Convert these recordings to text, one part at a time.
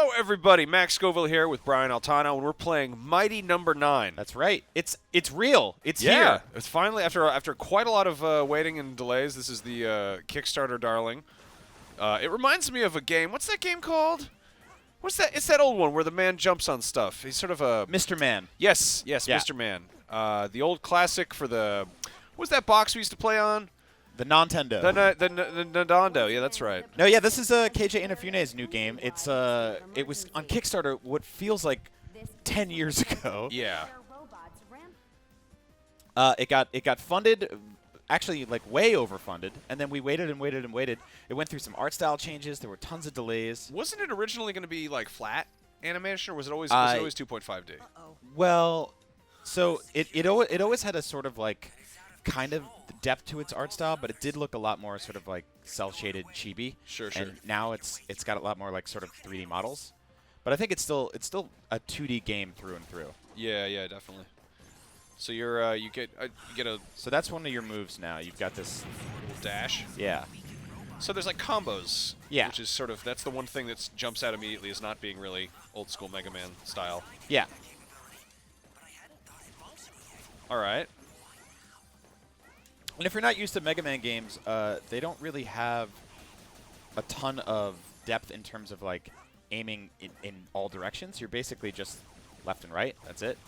Hello, everybody. Max Scoville here with Brian Altano, and we're playing Mighty Number 9. That's right. It's real. It's Yeah, here. it's finally after quite a lot of waiting and delays. This is the Kickstarter darling. It reminds me of a game. What's that game called? What's that? It's that old one where the man jumps on stuff. He's sort of a Mr. Man. Yes, Yeah. Mr. Man. The old classic for the. What's that box we used to play on? The Nintendo. The Nintendo. Yeah, that's right. No, yeah, this is KJ Inafune's new game. It was on Kickstarter what feels like 10 years ago. Yeah. It got funded, actually like way overfunded, and then we waited and waited and waited. It went through some art style changes. There were tons of delays. Wasn't it originally going to be like flat animation, or was it always 2.5D? Well, so it always had a sort of like kind of depth to its art style, but it did look a lot more sort of like cel-shaded chibi. Sure. And now it's got a lot more like sort of 3D models. But I think it's still a 2D game through and through. Yeah, definitely. So you're you get a So that's one of your moves now. You've got this little dash. Yeah. So there's like combos. Yeah. Which is sort of that's the one thing that jumps out immediately as not being really old school Mega Man style. Yeah. All right. And if you're not used to Mega Man games, they don't really have a ton of depth in terms of like aiming in all directions. You're basically just left and right. That's it.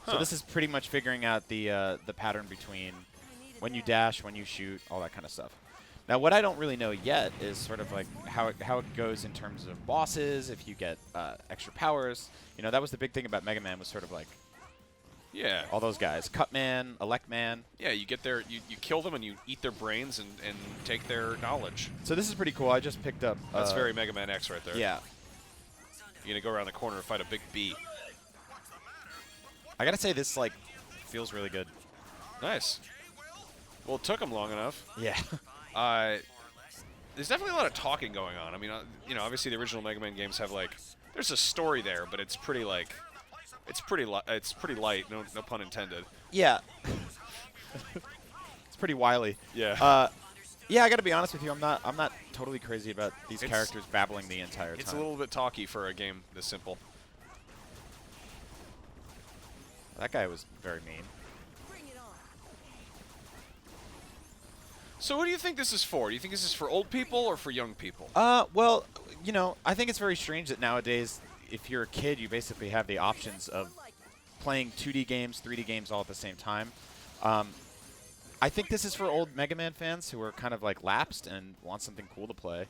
So this is pretty much figuring out the pattern between when you dash, when you shoot, all that kind of stuff. Now, what I don't really know yet is sort of like how it goes in terms of bosses. If you get extra powers, you know, that was the big thing about Mega Man was sort of like. Yeah. All those guys. Cutman, Electman. Yeah, you get their you kill them and you eat their brains and take their knowledge. So this is pretty cool. I just picked up. That's very Mega Man X right there. Yeah. You're gonna go around the corner and fight a big bee. I gotta say this like feels really good. Nice. Well, it took them long enough. Yeah. There's definitely a lot of talking going on. I mean, you know, obviously the original Mega Man games have like there's a story there, but it's pretty like. It's pretty light, no pun intended. Yeah. It's pretty wily. Yeah. Yeah, I got to be honest with you. I'm not totally crazy about these characters babbling the entire time. It's a little bit talky for a game this simple. That guy was very mean. So what do you think this is for? Do you think this is for old people or for young people? Well, you know, I think it's very strange that nowadays if you're a kid, you basically have the options of playing 2D games, 3D games all at the same time. I think this is for old Mega Man fans who are kind of like lapsed and want something cool to play.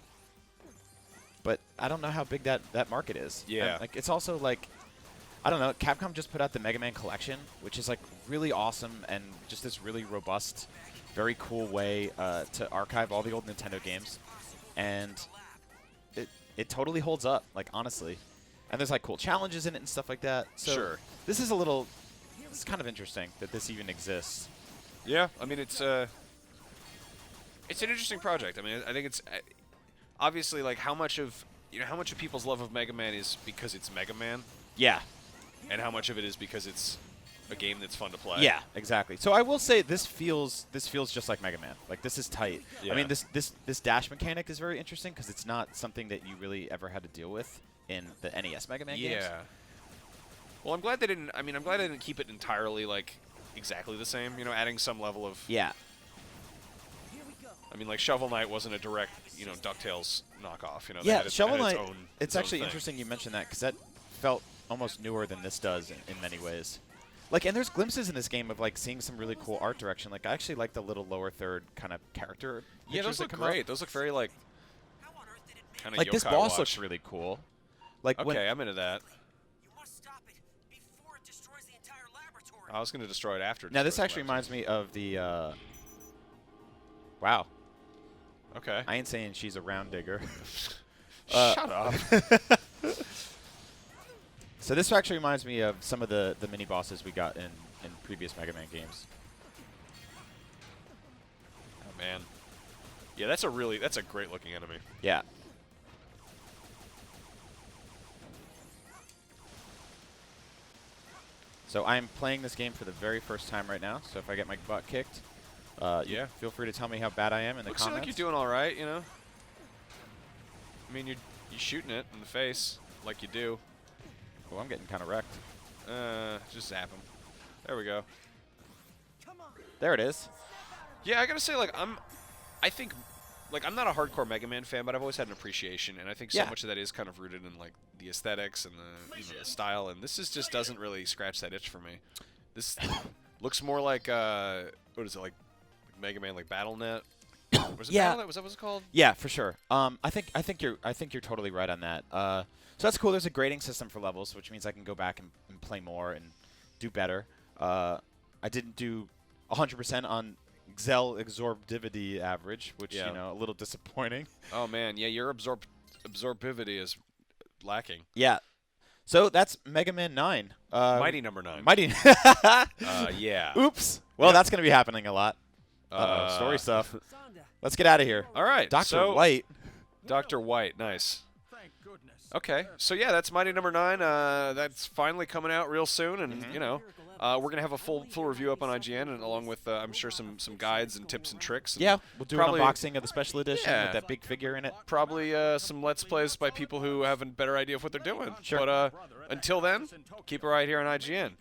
But I don't know how big that market is. Yeah. And, like it's also like, I don't know, Capcom just put out the Mega Man Collection, which is like really awesome and just this really robust, very cool way to archive all the old Nintendo games. And it totally holds up, like honestly. And there's like cool challenges in it and stuff like that. So sure. This is it's kind of interesting that this even exists. Yeah, I mean it's an interesting project. I mean I think it's obviously like how much of people's love of Mega Man is because it's Mega Man. Yeah. And how much of it is because it's a game that's fun to play. Yeah, exactly. So I will say this feels just like Mega Man. Like this is tight. Yeah. I mean this dash mechanic is very interesting because it's not something that you really ever had to deal with in the NES Mega Man games. Yeah. Well, I'm glad they didn't. I mean, I'm glad they didn't keep it entirely like exactly the same. You know, adding some level of. Yeah. I mean, like Shovel Knight wasn't a direct, DuckTales knockoff. You know. Yeah, Shovel Knight. its It's own actually thing. interesting you mentioned that because that felt almost newer than this does in many ways. Like, and there's glimpses in this game of like seeing some really cool art direction. Like, I actually like the little lower third kind of character. Yeah, those look great. Those look very like. Kind of like this boss looks really cool. Like okay, I'm into that. I was going to destroy it after. Now this actually reminds me of the. Wow. Okay. I ain't saying she's a round digger. Shut up. So this actually reminds me of some of the mini bosses we got in previous Mega Man games. Oh man. Yeah, that's a great looking enemy. Yeah. So I'm playing this game for the very first time right now. So if I get my butt kicked, Yeah. feel free to tell me how bad I am in the Looks comments. like you're doing all right, you know. mean, you're shooting it in the face like you do. Oh, I'm getting kind of wrecked. Just zap him. There we go. There it is. Yeah, I gotta say, like, I think, like, I'm not a hardcore Mega Man fan, but I've always had an appreciation, and I think so much of that is kind of rooted in, like, the aesthetics and the style, and this just doesn't really scratch that itch for me. This looks more like, what is it, like Mega Man, like BattleNet? Was it BattleNet? Was that what it's called? Yeah, for sure. I think you're totally right on that. So that's cool. There's a grading system for levels, which means I can go back and play more and do better. I didn't do 100% on Xel absorptivity average, which you know, a little disappointing. Oh man, yeah, your absorbivity is lacking. Yeah. So that's Mega Man 9. Mighty number 9. Mighty. Yeah. Oops. Well, that's going to be happening a lot. Story stuff. Let's get out of here. All right. Dr. White. Dr. White. Nice. Okay. So, yeah, that's Mighty number 9. That's finally coming out real soon. And, you know, we're going to have a full review up on IGN, and along with, I'm sure, some guides and tips and tricks. And yeah. We'll do an unboxing of the special edition with that big figure in it. Probably some Let's Plays by people who have a better idea of what they're doing. Sure. But until then, keep it right here on IGN.